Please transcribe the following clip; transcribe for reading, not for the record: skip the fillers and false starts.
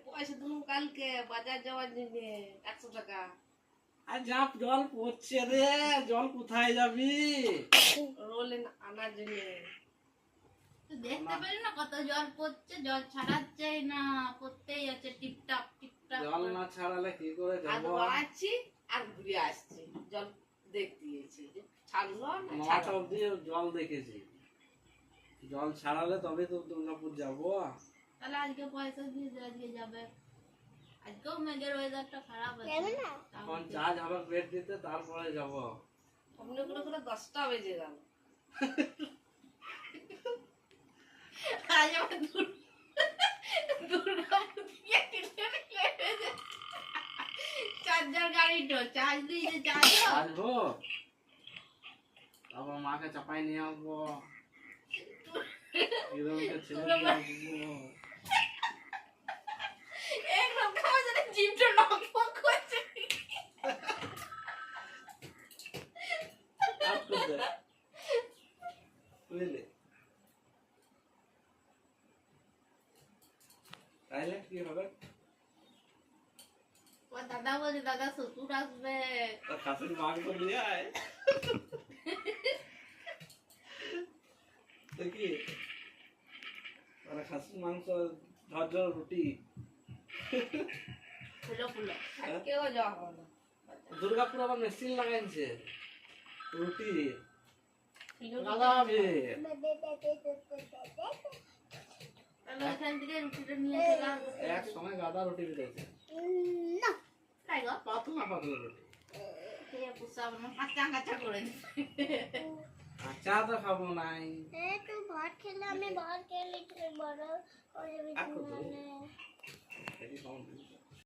পয়সা দিলাম কালকে বাজার যাওয়ার জন্য 100 টাকা। আর জাপ জল পড়ছে রে, জল কোথায় যাবি? রোলেন আনার জন্য। দেখতে পেলি না কত জল পড়ছে, জল ছাড়াচ্ছে না, পড়তেই আছে টিপটাপ টিপটাপ। জল না ছাড়ালে কি করে আর যাবো? আছি আর ঘুরে আসছি, জল দেখতে গেছি যে ছাড়লো না 9টা ছাড়লো। অব্দি জল দেখেছি, জল ছাড়ালে তবে তো দুর্গাপুর যাবো। তাহলে আজকে পয়সা দিয়ে দে, আজকে যাবে। আজকেও মেঘের ওয়েদারটা খারাপ আছে। এখন চা যাবে পেট দিতে, তারপরে যাবো। অমনি করে করে 10টা বেজে গেল। আজ আমার দুর্গাপুর থেকে চার্জার গাড়ি তো চার্জ দিয়ে চার্জ আসবো, তারপর মাকে চাপাই নিয়ে আসবো, হিরোকে ছেড়ে দিয়ে আসবো। একরকম যেন জিভটা নকবক করছে। আপ করতে বুঝলি? তাইলে কি হবে? ও দাদা বলছে দাদা শ্বশুর আসবে। তার খাসির মাংস নিয়ে আয় দেখি, তারা খাসির মাংস, ঝরঝর রুটি। ফুলো ফুলো আজকেও যাওয়া হলো না। দুর্গাপুর আবার মেশিন লাগাইছে রুটি ফিরো লাগাবে। তাহলে এখান থেকে রুটিটা নিয়ে চলে আসবো। এক সময় গাদা রুটি বেড়েছে, তাই গো পাতলা পাতলা রুটি। খেয়ে পুষাব না, কাঁচা কাঁচা করে দিচ্ছি। চা তো খাবো নাই। তুই ভাত খেলে আমি ভাত খেলে বড় আর কত?